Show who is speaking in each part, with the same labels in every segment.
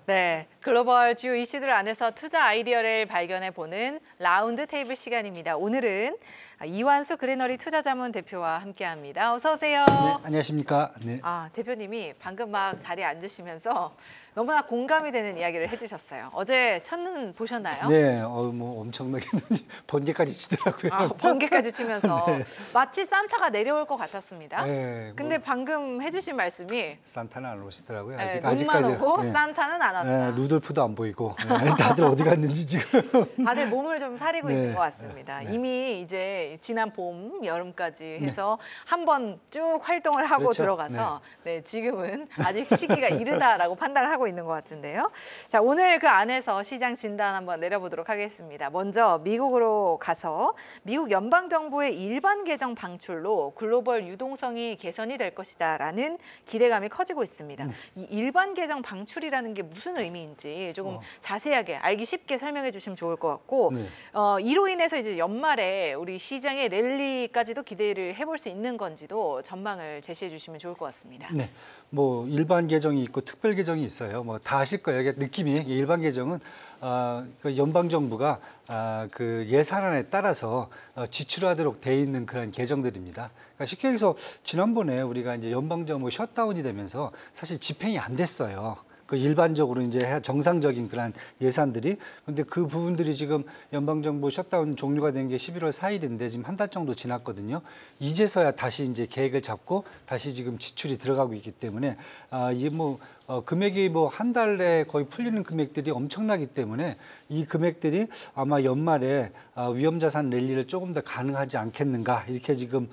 Speaker 1: 네, 글로벌 주요 이슈들 안에서 투자 아이디어를 발견해보는 라운드 테이블 시간입니다. 오늘은 이완수 그레너리 투자자문 대표와 함께합니다. 어서 오세요.
Speaker 2: 네, 안녕하십니까. 네.
Speaker 1: 대표님이 방금 막 자리에 앉으시면서 너무나 공감이 되는 이야기를 해주셨어요. 어제 첫눈 보셨나요?
Speaker 2: 네, 뭐 엄청나게 번개까지 치더라고요.
Speaker 1: 번개까지 치면서
Speaker 2: 네.
Speaker 1: 마치 산타가 내려올 것 같았습니다.
Speaker 2: 네,
Speaker 1: 근데 방금 해주신 말씀이
Speaker 2: 산타는 안 오시더라고요.
Speaker 1: 네,
Speaker 2: 아직까지.
Speaker 1: 눈만 오고
Speaker 2: 네.
Speaker 1: 산타는 안 왔다.
Speaker 2: 네, 루돌프도 안 보이고 다들 어디 갔는지 지금.
Speaker 1: 다들 몸을 좀 사리고
Speaker 2: 네.
Speaker 1: 있는 것 같습니다.
Speaker 2: 네.
Speaker 1: 이미 이제 지난 봄, 여름까지 해서 한번 쭉 활동을 하고
Speaker 2: 그렇죠.
Speaker 1: 들어가서 네, 지금은 아직 시기가 이르다라고 판단을 하고 있는 것 같은데요. 자, 오늘 그 안에서 시장 진단 한번 내려보도록 하겠습니다. 먼저 미국으로 가서 미국 연방정부의 일반 계정 방출로 글로벌 유동성이 개선이 될 것이다라는 기대감이 커지고 있습니다. 이 일반 계정 방출이라는 게 무슨 의미인지 조금 자세하게 알기 쉽게 설명해 주시면 좋을 것 같고
Speaker 2: 네.
Speaker 1: 이로 인해서 이제 연말에 우리 시장의 랠리까지도 기대를 해볼 수 있는 건지도 전망을 제시해 주시면 좋을 것 같습니다.
Speaker 2: 네, 뭐 일반 계정이 있고 특별 계정이 있어요. 뭐 다 아실 거예요. 이게 느낌이 일반 계정은 그 연방 정부가 그 예산안에 따라서 지출하도록 돼 있는 그런 계정들입니다. 그러니까 쉽게 얘기해서 지난번에 우리가 이제 연방 정부 셧다운이 되면서 사실 집행이 안 됐어요. 그 일반적으로 이제 정상적인 그런 예산들이. 근데 그 부분들이 지금 연방정부 셧다운 종료가 된 게 11월 4일인데 지금 한 달 정도 지났거든요. 이제서야 다시 이제 계획을 잡고 다시 지금 지출이 들어가고 있기 때문에 이게 뭐 금액이 뭐 한 달에 거의 풀리는 금액들이 엄청나기 때문에 이 금액들이 아마 연말에 위험자산 랠리를 조금 더 가능하지 않겠는가 이렇게 지금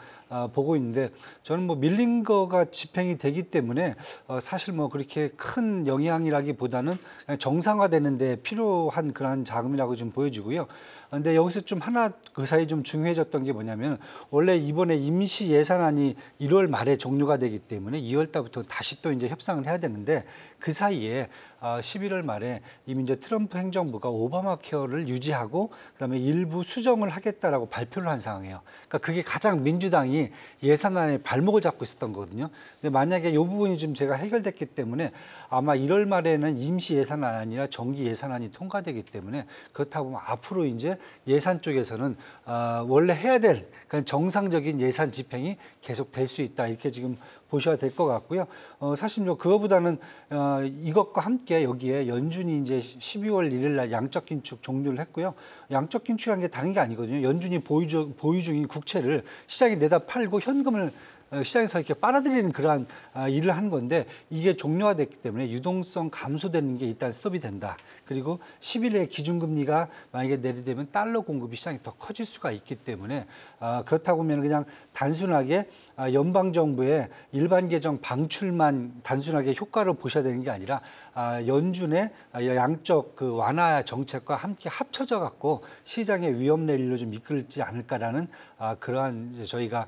Speaker 2: 보고 있는데 저는 뭐 밀린 거가 집행이 되기 때문에 사실 뭐 그렇게 큰 영향이라기보다는 그냥 정상화되는 데 필요한 그런 자금이라고 좀 보여지고요. 근데 여기서 좀 하나 그 사이 좀 중요해졌던 게 뭐냐면 원래 이번에 임시 예산안이 1월 말에 종료가 되기 때문에 2월 달부터 다시 또 이제 협상을 해야 되는데 그 사이에 11월 말에 이미 이제 트럼프 행정부가 오바마 케어를 유지하고 그다음에 일부 수정을 하겠다라고 발표를 한 상황이에요. 그러니까 그게 가장 민주당이 예산안에 발목을 잡고 있었던 거거든요. 근데 만약에 이 부분이 좀 제가 해결됐기 때문에 아마 1월 말에는 임시 예산안이 아니라 정기 예산안이 통과되기 때문에 그렇다고 보면 앞으로 이제 예산 쪽에서는 원래 해야 될 그런 정상적인 예산 집행이 계속 될 수 있다 이렇게 지금 보셔야 될 것 같고요. 사실 뭐 그거보다는 이것과 함께 여기에 연준이 이제 12월 1일 날 양적 긴축 종료를 했고요. 양적 긴축한 게 다른 게 아니거든요. 연준이 보유 중인 국채를 시장에 내다 팔고 현금을 시장에서 이렇게 빨아들이는 그러한 일을 하는 건데 이게 종료가 됐기 때문에 유동성 감소되는 게 일단 스톱이 된다. 그리고 10일에 기준금리가 만약에 내리되면 달러 공급이 시장에 더 커질 수가 있기 때문에 그렇다고 하면 그냥 단순하게 연방정부의 일반 계정 방출만 단순하게 효과를 보셔야 되는 게 아니라 연준의 양적 그 완화 정책과 함께 합쳐져 갖고 시장의 위험 랠리로 좀 이끌지 않을까라는 그러한 이제 저희가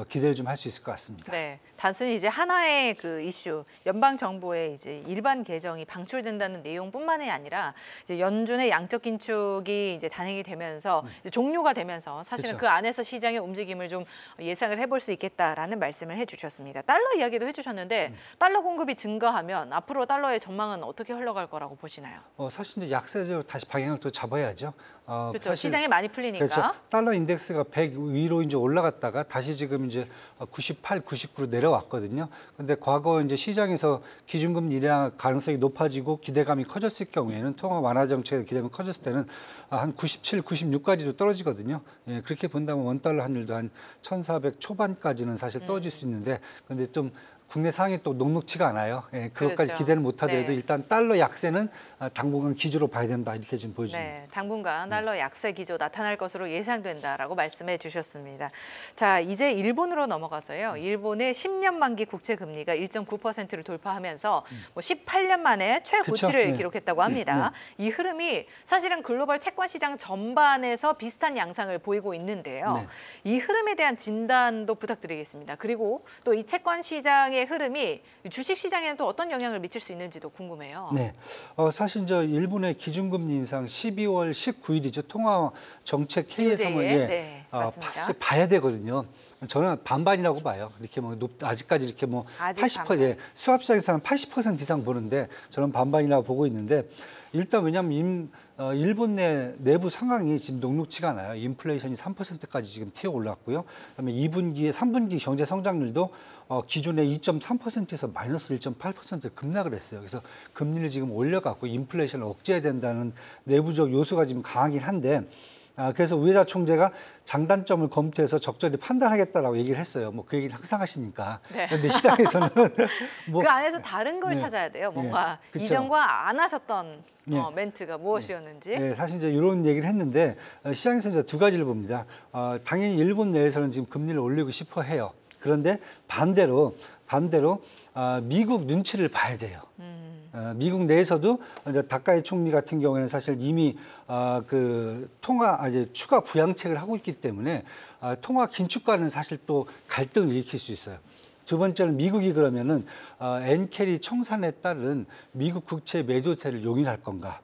Speaker 2: 기대를 좀 할 수 있을 것 같습니다.
Speaker 1: 네, 단순히 이제 하나의 그 이슈, 연방 정부의 이제 일반 계정이 방출된다는 내용뿐만이 아니라 이제 연준의 양적 긴축이 이제 단행이 되면서 이제 종료가 되면서 사실은
Speaker 2: 그렇죠.
Speaker 1: 그 안에서 시장의 움직임을 좀 예상을 해볼 수 있겠다라는 말씀을 해주셨습니다. 달러 이야기도 해주셨는데 달러 공급이 증가하면 앞으로 달러의 전망은 어떻게 흘러갈 거라고 보시나요?
Speaker 2: 사실 이제 약세적으로 다시 방향을 또 잡아야죠.
Speaker 1: 그렇죠.
Speaker 2: 사실
Speaker 1: 시장이 많이 풀리니까.
Speaker 2: 그렇죠. 달러 인덱스가 100 위로 이제 올라갔다가 다시 지금 이제 98, 99로 내려왔거든요. 근데 과거 이제 시장에서 기준금리 인하 가능성이 높아지고 기대감이 커졌을 경우에는 통화 완화 정책의 기대감이 커졌을 때는 한 97, 96까지도 떨어지거든요. 예, 그렇게 본다면 원달러 환율도 한 1,400 초반까지는 사실 떨어질 수 있는데 근데 좀 국내 상황이 또 녹록치가 않아요. 예, 그것까지
Speaker 1: 그렇죠.
Speaker 2: 기대는 못하더라도
Speaker 1: 네.
Speaker 2: 일단 달러 약세는 당분간 기조로 봐야 된다 이렇게 지금 보여집니다.
Speaker 1: 네, 당분간 달러 약세 기조 나타날 것으로 예상된다라고 말씀해 주셨습니다. 자, 이제 일본으로 넘어가서요. 일본의 10년 만기 국채 금리가 1.9%를 돌파하면서 뭐 18년 만에 최고치를
Speaker 2: 그쵸? 네.
Speaker 1: 기록했다고 합니다. 이 흐름이 사실은 글로벌 채권 시장 전반에서 비슷한 양상을 보이고 있는데요.
Speaker 2: 네.
Speaker 1: 이 흐름에 대한 진단도 부탁드리겠습니다. 그리고 또 이 채권 시장의 흐름이 주식 시장에는 또 어떤 영향을 미칠 수 있는지도 궁금해요.
Speaker 2: 네, 사실 저 일본의 기준금리 인상 12월 19일이죠. 통화 정책 회의에서
Speaker 1: BOJ의? 네, 맞습니다.
Speaker 2: 봐야 되거든요. 저는 반반이라고 봐요. 이렇게 뭐 아직까지 이렇게 뭐
Speaker 1: 아직
Speaker 2: 80%, 예, 수합시장에서는 80% 이상 보는데 저는 반반이라고 보고 있는데 일단 왜냐하면 일본 내부 상황이 지금 녹록치가 않아요. 인플레이션이 3%까지 지금 튀어 올랐고요. 그다음에 2분기에 3분기 경제 성장률도 기존의 2.3%에서 마이너스 1.8% 급락을 했어요. 그래서 금리를 지금 올려갖고 인플레이션을 억제해야 된다는 내부적 요소가 지금 강하긴 한데 그래서 우에다 총재가 장단점을 검토해서 적절히 판단하겠다라고 얘기를 했어요. 뭐 그 얘기를 항상 하시니까.
Speaker 1: 네.
Speaker 2: 그런데 시장에서는 뭐
Speaker 1: 그 안에서 다른 걸
Speaker 2: 네.
Speaker 1: 찾아야 돼요. 뭔가
Speaker 2: 그쵸.
Speaker 1: 이전과 안 하셨던
Speaker 2: 네.
Speaker 1: 멘트가 무엇이었는지.
Speaker 2: 네, 사실 이제 이런 얘기를 했는데 시장에서 이제 두 가지를 봅니다. 당연히 일본 내에서는 지금 금리를 올리고 싶어 해요. 그런데 반대로 미국 눈치를 봐야 돼요. 미국 내에서도 이제 다카이 총리 같은 경우에는 사실 이미 그 이제 추가 부양책을 하고 있기 때문에 통화 긴축과는 사실 또 갈등을 일으킬 수 있어요. 두 번째는 미국이 그러면은 엔캐리 청산에 따른 미국 국채 매도세를 용인할 건가?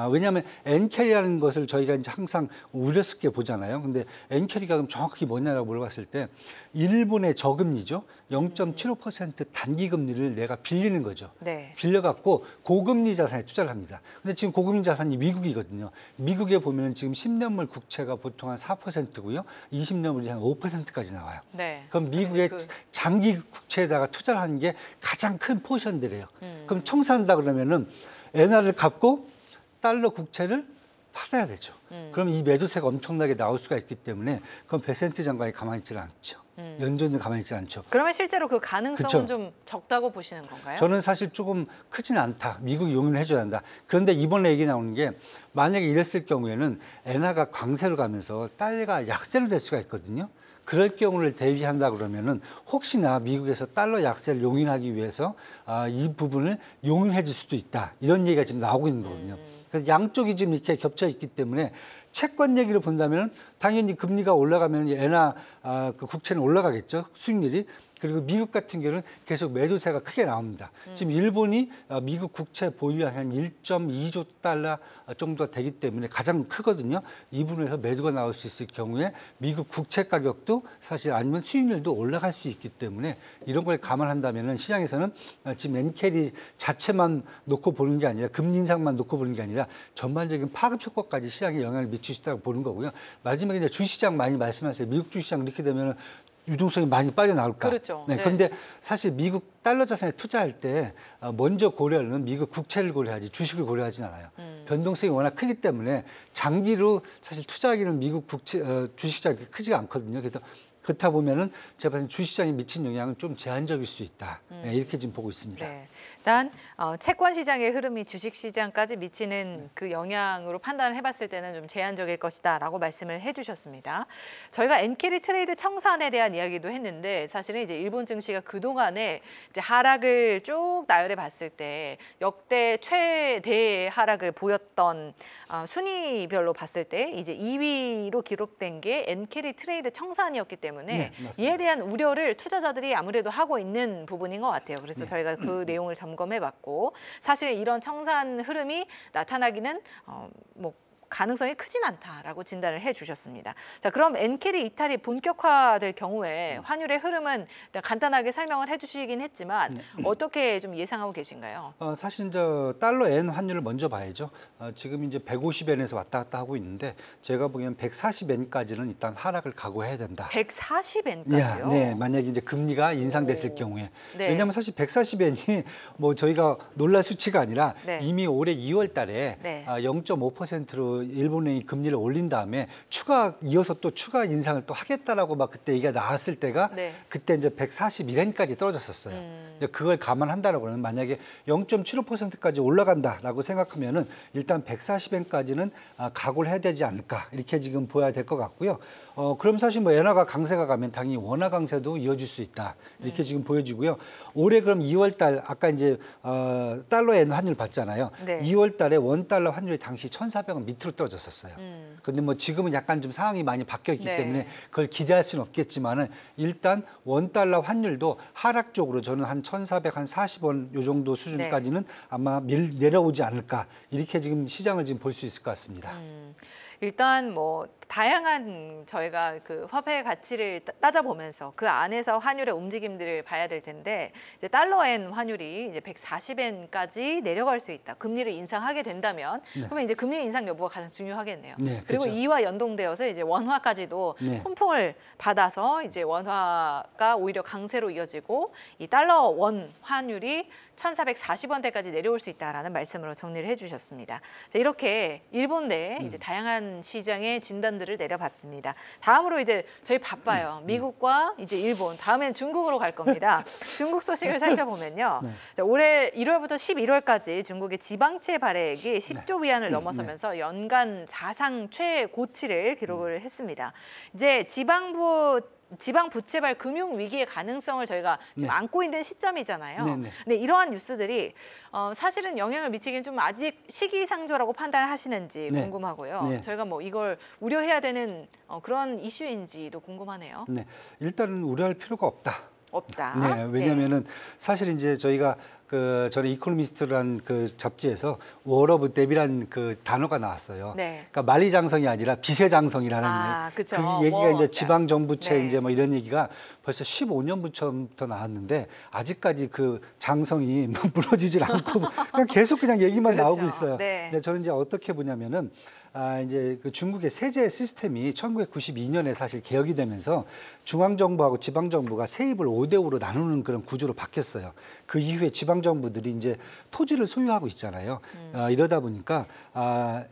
Speaker 2: 왜냐하면 엔캐리라는 것을 저희가 이제 항상 우려스럽게 보잖아요. 근데 엔캐리가 그럼 정확히 뭐냐라고 물어봤을 때 일본의 저금리죠. 0.75% 단기 금리를 내가 빌리는 거죠.
Speaker 1: 네.
Speaker 2: 빌려갖고 고금리 자산에 투자를 합니다. 근데 지금 고금리 자산이 미국이거든요. 미국에 보면 지금 10년물 국채가 보통 한 4%고요. 20년물이 한 5%까지 나와요.
Speaker 1: 네.
Speaker 2: 그럼 미국의 장기 국채에다가 투자를 하는 게 가장 큰 포션들이에요. 그럼 청산한다 그러면은 엔화를 갚고 달러 국채를 팔아야 되죠. 그럼 이 매도세가 엄청나게 나올 수가 있기 때문에 그럼 베센트 장관이 가만히 있지 않죠. 연준도 가만히 있지 않죠.
Speaker 1: 그러면 실제로 그 가능성은
Speaker 2: 그쵸.
Speaker 1: 좀 적다고 보시는 건가요?
Speaker 2: 저는 사실 조금 크진 않다. 미국이 용인을 해줘야 한다. 그런데 이번에 얘기 나오는 게 만약에 이랬을 경우에는 엔화가 강세로 가면서 달러가 약세로 될 수가 있거든요. 그럴 경우를 대비한다 그러면은 혹시나 미국에서 달러 약세를 용인하기 위해서 이 부분을 용인해 줄 수도 있다. 이런 얘기가 지금 나오고 있는 거거든요. 그래서 양쪽이 지금 이렇게 겹쳐 있기 때문에 채권 얘기를 본다면 당연히 금리가 올라가면 엔화 그 국채는 올라가겠죠. 수익률이. 그리고 미국 같은 경우는 계속 매도세가 크게 나옵니다. 지금 일본이 미국 국채 보유량이 한 1.2조 달러 정도가 되기 때문에 가장 크거든요. 이 부분에서 매도가 나올 수 있을 경우에 미국 국채 가격도 사실 아니면 수익률도 올라갈 수 있기 때문에 이런 걸 감안한다면 시장에서는 지금 엔캐리 자체만 놓고 보는 게 아니라 금리 인상만 놓고 보는 게 아니라 전반적인 파급 효과까지 시장에 영향을 미칠 수 있다고 보는 거고요. 마지막에 이제 주시장 많이 말씀하세요. 미국 주시장 이렇게 되면 유동성이 많이 빠져나올까?
Speaker 1: 그렇죠.
Speaker 2: 네. 그런데 사실 미국 달러 자산에 투자할 때 먼저 고려하는 미국 국채를 고려하지 주식을 고려하진 않아요. 변동성이 워낙 크기 때문에 장기로 사실 투자하기는 미국 국채 주식시장이 크지가 않거든요. 그래서 그렇다 보면은 제가 봤을 때 주시장에 미친 영향은 좀 제한적일 수 있다. 네, 이렇게 지금 보고 있습니다.
Speaker 1: 네. 일단 채권 시장의 흐름이 주식 시장까지 미치는 그 영향으로 판단을 해봤을 때는 좀 제한적일 것이다라고 말씀을 해주셨습니다. 저희가 엔캐리 트레이드 청산에 대한 이야기도 했는데 사실은 이제 일본 증시가 그 동안에 이제 하락을 쭉 나열해 봤을 때 역대 최대의 하락을 보였던 순위별로 봤을 때 이제 2위로 기록된 게 엔캐리 트레이드 청산이었기 때문에
Speaker 2: 네,
Speaker 1: 이에 대한 우려를 투자자들이 아무래도 하고 있는 부분인 것 같아요. 그래서 저희가 그 내용을 점검해봤고 사실 이런 청산 흐름이 나타나기는 뭐 가능성이 크진 않다라고 진단을 해주셨습니다. 자, 그럼 엔캐리 이탈이 본격화될 경우에 환율의 흐름은 일단 간단하게 설명을 해주시긴 했지만 어떻게 좀 예상하고 계신가요?
Speaker 2: 사실 저 달러 엔 환율을 먼저 봐야죠. 지금 이제 150엔에서 왔다 갔다 하고 있는데 제가 보기엔 140엔까지는 일단 하락을 각오해야 된다.
Speaker 1: 140엔까지요?
Speaker 2: 네, 만약에 이제 금리가 인상됐을 경우에.
Speaker 1: 네.
Speaker 2: 왜냐하면 사실 140엔이 뭐 저희가 놀랄 수치가 아니라
Speaker 1: 네.
Speaker 2: 이미 올해 2월 달에
Speaker 1: 네.
Speaker 2: 0.5%로 일본은행이 금리를 올린 다음에 이어서 또 추가 인상을 또 하겠다라고 막 그때 얘기가 나왔을 때가
Speaker 1: 네.
Speaker 2: 그때 이제 141엔까지 떨어졌었어요. 이제 그걸 감안한다라고 그러면 만약에 0.75%까지 올라간다라고 생각하면은 일단 140엔까지는 각오를 해야 되지 않을까 이렇게 지금 보여야 될 것 같고요. 그럼 사실 뭐 엔화가 강세가 가면 당연히 원화 강세도 이어질 수 있다 이렇게 지금 보여지고요. 올해 그럼 2월달 아까 이제 달러 엔 환율 봤잖아요.
Speaker 1: 네.
Speaker 2: 2월달에 원 달러 환율이 당시 1,400원 밑으로 떨어졌었어요. 그런데 뭐 지금은 약간 좀 상황이 많이 바뀌어 있기
Speaker 1: 네.
Speaker 2: 때문에 그걸 기대할 수는 없겠지만은 일단 원 달러 환율도 하락 쪽으로 저는 한 1,400, 한 40원 요 정도 수준까지는 아마 내려오지 않을까 이렇게 지금 시장을 지금 볼 수 있을 것 같습니다.
Speaker 1: 일단 뭐 다양한 저희가 그 화폐 가치를 따져보면서 그 안에서 환율의 움직임들을 봐야 될 텐데 이제 달러엔 환율이 이제 140엔까지 내려갈 수 있다. 금리를 인상하게 된다면 그러면 이제 금리 인상 여부가 가장 중요하겠네요.
Speaker 2: 네,
Speaker 1: 그리고
Speaker 2: 그렇죠.
Speaker 1: 이와 연동되어서 이제 원화까지도
Speaker 2: 네.
Speaker 1: 훈풍을 받아서 이제 원화가 오히려 강세로 이어지고 이 달러 원 환율이 1,440원대까지 내려올 수 있다라는 말씀으로 정리를 해주셨습니다. 자, 이렇게 일본 내 이제 다양한 시장의 진단들을 내려봤습니다. 다음으로 이제 저희 바빠요. 미국과 이제 일본, 다음엔 중국으로 갈 겁니다. 중국 소식을 살펴보면요. 자, 올해 1월부터 11월까지 중국의 지방채 발행액이 10조 위안을 넘어서면서 연간 사상 최고치를 기록을 했습니다. 이제 지방 부채발 금융 위기의 가능성을 저희가 지금 안고 있는 시점이잖아요. 근데 이러한 뉴스들이 사실은 영향을 미치기는 좀 아직 시기상조라고 판단을 하시는지 궁금하고요. 저희가 뭐 이걸 우려해야 되는 그런 이슈인지도 궁금하네요.
Speaker 2: 네, 일단은 우려할 필요가 없다.
Speaker 1: 없다.
Speaker 2: 네, 왜냐하면은 사실 이제 저희가 저는 이코노미스트라는 그 잡지에서 월 오브 뎁이라는 그 단어가 나왔어요. 그러니까 만리장성이 아니라 비세장성이라는
Speaker 1: 그쵸.
Speaker 2: 그 얘기가 이제 지방 정부채
Speaker 1: 네.
Speaker 2: 이제 뭐 이런 얘기가 벌써 15년부터 나왔는데 아직까지 그 장성이 무너지질 않고 그냥 계속 그냥 얘기만
Speaker 1: 그렇죠.
Speaker 2: 나오고 있어요.
Speaker 1: 네.
Speaker 2: 근데 저는 이제 어떻게 보냐면은 이제 그 중국의 세제 시스템이 1992년에 사실 개혁이 되면서 중앙정부하고 지방정부가 세입을 5대5로 나누는 그런 구조로 바뀌었어요. 그 이후에 지방정부들이 이제 토지를 소유하고 있잖아요. 이러다 보니까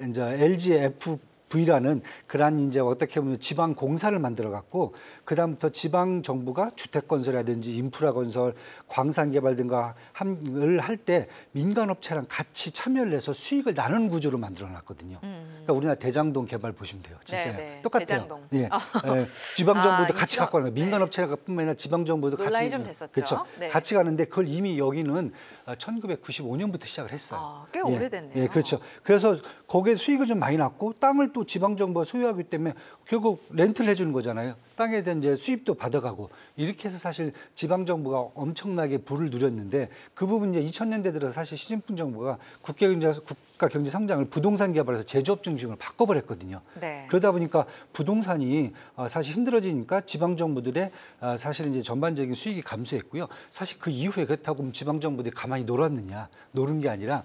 Speaker 2: 이제 LGFV라는 그런 이제 어떻게 보면 지방 공사를 만들어 갖고 그다음부터 지방 정부가 주택 건설이라든지 인프라 건설, 광산 개발 등과 함을 할 때 민간 업체랑 같이 참여를 해서 수익을 나누는 구조로 만들어 놨거든요. 그러니까 우리나라 대장동 개발 보시면 돼요. 진짜 똑같아요.
Speaker 1: 대장동.
Speaker 2: 예. 지방 정부도 같이
Speaker 1: 이슈가,
Speaker 2: 갖고 가는 거예요. 민간 업체뿐만 아니라 지방 정부도 같이
Speaker 1: 논란이 좀 됐었죠.
Speaker 2: 그렇죠. 같이 가는데 그걸 이미 여기는 1995년부터 시작을 했어요.
Speaker 1: 꽤 오래됐네요.
Speaker 2: 예, 그렇죠. 그래서 거기에 수익을 좀 많이 났고 땅을 또 지방 정부가 소유하기 때문에 결국 렌트를 해주는 거잖아요. 땅에 대한 이제 수입도 받아가고 이렇게 해서 사실 지방 정부가 엄청나게 부를 누렸는데 그 부분 이제 2000년대 들어서 사실 시진핑 정부가 국가 경제 성장을 부동산 개발에서 제조업 중심으로 바꿔버렸거든요. 그러다 보니까 부동산이 사실 힘들어지니까 지방 정부들의 사실 이제 전반적인 수익이 감소했고요. 사실 그 이후에 그렇다고 지방 정부들이 가만히 놀았느냐, 노는 게 아니라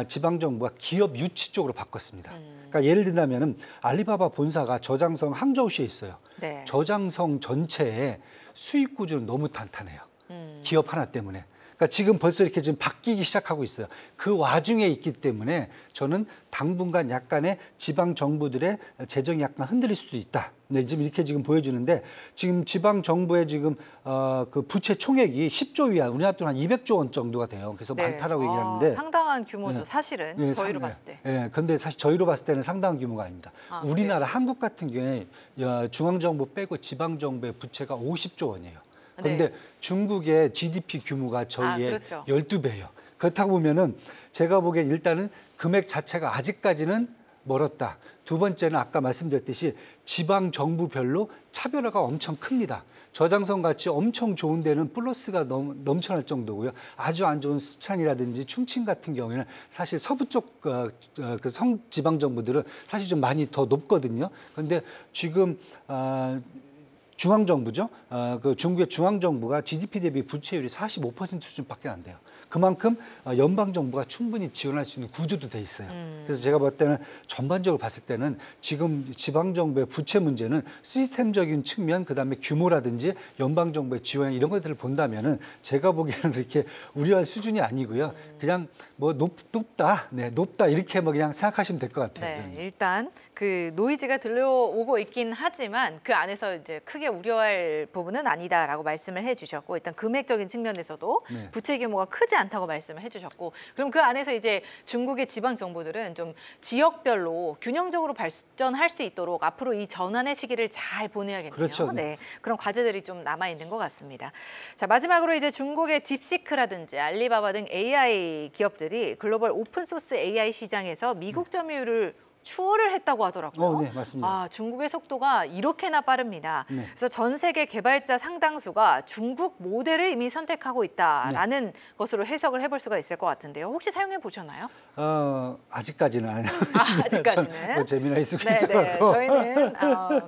Speaker 2: 지방 정부가 기업 유치 쪽으로 바꿨습니다. 그러니까 예를 들자면은 알리바바 본사가 저장성 항저우시에 있어요. 저장성 전체의 수익 구조는 너무 탄탄해요. 기업 하나 때문에. 그러니까 지금 벌써 이렇게 지금 바뀌기 시작하고 있어요. 그 와중에 있기 때문에 저는 당분간 약간의 지방 정부들의 재정이 약간 흔들릴 수도 있다. 네, 지금 이렇게 지금 보여주는데 지금 지방 정부의 지금 그 부채 총액이 10조 위안, 우리나라 돈 한 200조 원 정도가 돼요. 그래서 많다라고 얘기하는데
Speaker 1: 상당한 규모죠. 사실은 저희로 봤을 때.
Speaker 2: 근데 사실 저희로 봤을 때는 상당한 규모가 아닙니다. 우리나라 한국 같은 경우에 중앙 정부 빼고 지방 정부의 부채가 50조 원이에요. 그런데 중국의 GDP 규모가 저희의 12배예요. 그렇다고 보면은 제가 보기엔 일단은 금액 자체가 아직까지는 멀었다. 두 번째는 아까 말씀드렸듯이 지방 정부별로 차별화가 엄청 큽니다. 저장성 같이 엄청 좋은 데는 플러스가 넘쳐날 정도고요. 아주 안 좋은 스촨이라든지 충칭 같은 경우에는 사실 서부 쪽 그 성지방 정부들은 사실 좀 많이 더 높거든요. 그런데 지금 중앙정부죠. 그 중국의 중앙정부가 GDP 대비 부채율이 45% 수준밖에 안 돼요. 그만큼 연방정부가 충분히 지원할 수 있는 구조도 돼 있어요. 그래서 제가 볼 때는 전반적으로 봤을 때는 지금 지방정부의 부채 문제는 시스템적인 측면, 그다음에 규모라든지 연방정부의 지원 이런 것들을 본다면은 제가 보기에는 그렇게 우려할 수준이 아니고요. 그냥 뭐 높다, 높다 이렇게 뭐 그냥 생각하시면 될 것 같아요.
Speaker 1: 일단 그 노이즈가 들려오고 있긴 하지만 그 안에서 이제 크게 우려할 부분은 아니다라고 말씀을 해주셨고 일단 금액적인 측면에서도 부채 규모가 크지 않다고 말씀을 해주셨고 그럼 그 안에서 이제 중국의 지방 정부들은 좀 지역별로 균형적으로 발전할 수 있도록 앞으로 이 전환의 시기를 잘 보내야겠네요.
Speaker 2: 그렇죠.
Speaker 1: 그런 과제들이 좀 남아 있는 것 같습니다. 자, 마지막으로 이제 중국의 딥시크라든지 알리바바 등 AI 기업들이 글로벌 오픈소스 AI 시장에서 미국 점유율을 추월을 했다고 하더라고요.
Speaker 2: 네, 맞습니다.
Speaker 1: 아, 중국의 속도가 이렇게나 빠릅니다.
Speaker 2: 네.
Speaker 1: 그래서 전 세계 개발자 상당수가 중국 모델을 이미 선택하고 있다라는 것으로 해석을 해볼 수가 있을 것 같은데요. 혹시 사용해 보셨나요?
Speaker 2: 아직까지는 안 해요.
Speaker 1: 아직까지는.
Speaker 2: 뭐 재미나 있을 수
Speaker 1: 네,
Speaker 2: 있어요.
Speaker 1: 저희는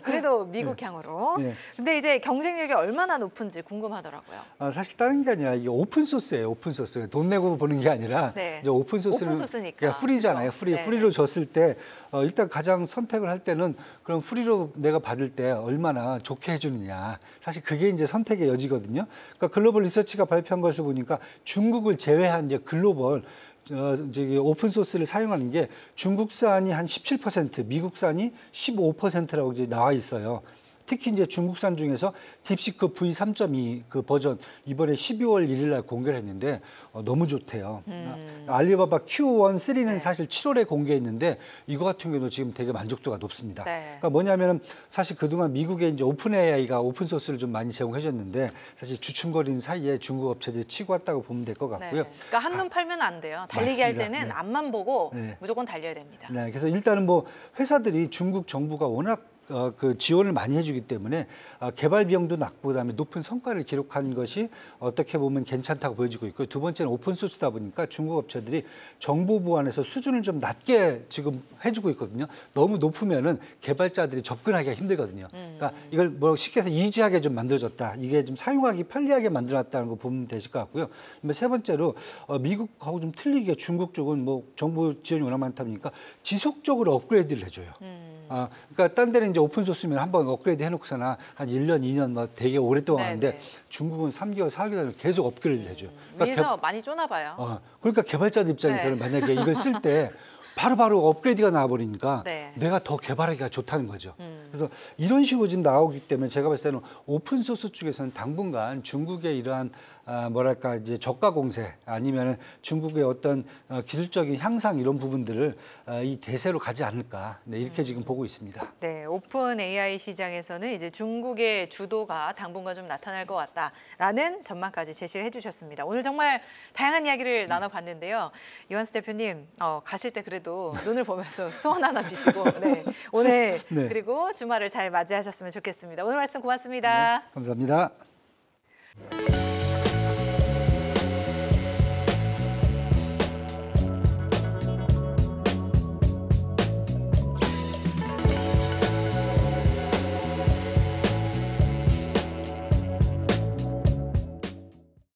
Speaker 1: 그래도 미국향으로.
Speaker 2: 네.
Speaker 1: 근데 이제 경쟁력이 얼마나 높은지 궁금하더라고요.
Speaker 2: 사실 다른 게 아니라 이게 오픈 소스예요. 오픈 소스. 돈 내고 보는 게 아니라
Speaker 1: 네.
Speaker 2: 이제 오픈 소스는
Speaker 1: 오픈 소스니까.
Speaker 2: 그냥 프리잖아요.
Speaker 1: 그렇죠.
Speaker 2: 프리.
Speaker 1: 네.
Speaker 2: 프리로 줬을 때 일단 가장 선택을 할 때는 그럼 프리로 내가 받을 때 얼마나 좋게 해주느냐. 사실 그게 이제 선택의 여지거든요. 그러니까 글로벌 리서치가 발표한 것을 보니까 중국을 제외한 이제 글로벌 저기 오픈 소스를 사용하는 게 중국산이 한 17%, 미국산이 15%라고 이제 나와 있어요. 특히 이제 중국산 중에서 딥시크 V3.2 그 버전 이번에 12월 1일 날 공개를 했는데 너무 좋대요. 알리바바 Q1 3는
Speaker 1: 네.
Speaker 2: 사실 7월에 공개했는데 이거 같은 경우도 지금 되게 만족도가 높습니다.
Speaker 1: 네.
Speaker 2: 그러니까 뭐냐면은 사실 그동안 미국에 이제 오픈 AI가 오픈 소스를 좀 많이 제공해 줬는데 사실 주춤거리는 사이에 중국 업체들이 치고 왔다고 보면 될 것
Speaker 1: 네.
Speaker 2: 같고요.
Speaker 1: 그러니까 한눈 팔면 안 돼요. 달리기 할
Speaker 2: 맞습니다.
Speaker 1: 때는
Speaker 2: 네.
Speaker 1: 앞만 보고
Speaker 2: 네.
Speaker 1: 무조건 달려야 됩니다.
Speaker 2: 네, 그래서 일단은 뭐 회사들이 중국 정부가 워낙 그 지원을 많이 해주기 때문에 개발 비용도 낮고 그다음에 높은 성과를 기록한 것이 어떻게 보면 괜찮다고 보여지고 있고요. 두 번째는 오픈 소스다 보니까 중국 업체들이 정보 보안에서 수준을 좀 낮게 지금 해주고 있거든요. 너무 높으면은 개발자들이 접근하기가 힘들거든요. 그러니까 이걸 뭐 쉽게 해서 이지하게 좀 만들어졌다. 이게 좀 사용하기 편리하게 만들어놨다는 거 보면 되실 것 같고요. 그다음에 세 번째로 미국하고 좀 틀리게 중국 쪽은 뭐 정부 지원이 워낙 많다 보니까 지속적으로 업그레이드를 해줘요. 그러니까 딴 데는 이제 오픈 소스면 한번 업그레이드 해놓고서나 한 1년, 2년 막 되게 오랫동안
Speaker 1: 네,
Speaker 2: 하는데
Speaker 1: 네.
Speaker 2: 중국은 3개월, 4개월 계속 업그레이드 해줘요.
Speaker 1: 위에서 많이 쪼나 봐요.
Speaker 2: 그러니까 개발자들 입장에서는
Speaker 1: 네.
Speaker 2: 만약에 이걸 쓸 때 바로바로 업그레이드가 나와버리니까
Speaker 1: 네.
Speaker 2: 내가 더 개발하기가 좋다는 거죠. 그래서 이런 식으로 지금 나오기 때문에 제가 봤을 때는 오픈 소스 쪽에서는 당분간 중국의 이러한 뭐랄까 이제 저가 공세 아니면은 중국의 어떤 기술적인 향상 이런 부분들을 이 대세로 가지 않을까 이렇게 지금 보고 있습니다.
Speaker 1: 네, 오픈 AI 시장에서는 이제 중국의 주도가 당분간 좀 나타날 것 같다라는 전망까지 제시를 해주셨습니다. 오늘 정말 다양한 이야기를 나눠봤는데요. 이완수 대표님 가실 때 그래도 눈을 보면서 소원 하나 비시고 네, 오늘
Speaker 2: 네.
Speaker 1: 그리고 주말을 잘 맞이하셨으면 좋겠습니다. 오늘 말씀 고맙습니다.
Speaker 2: 감사합니다.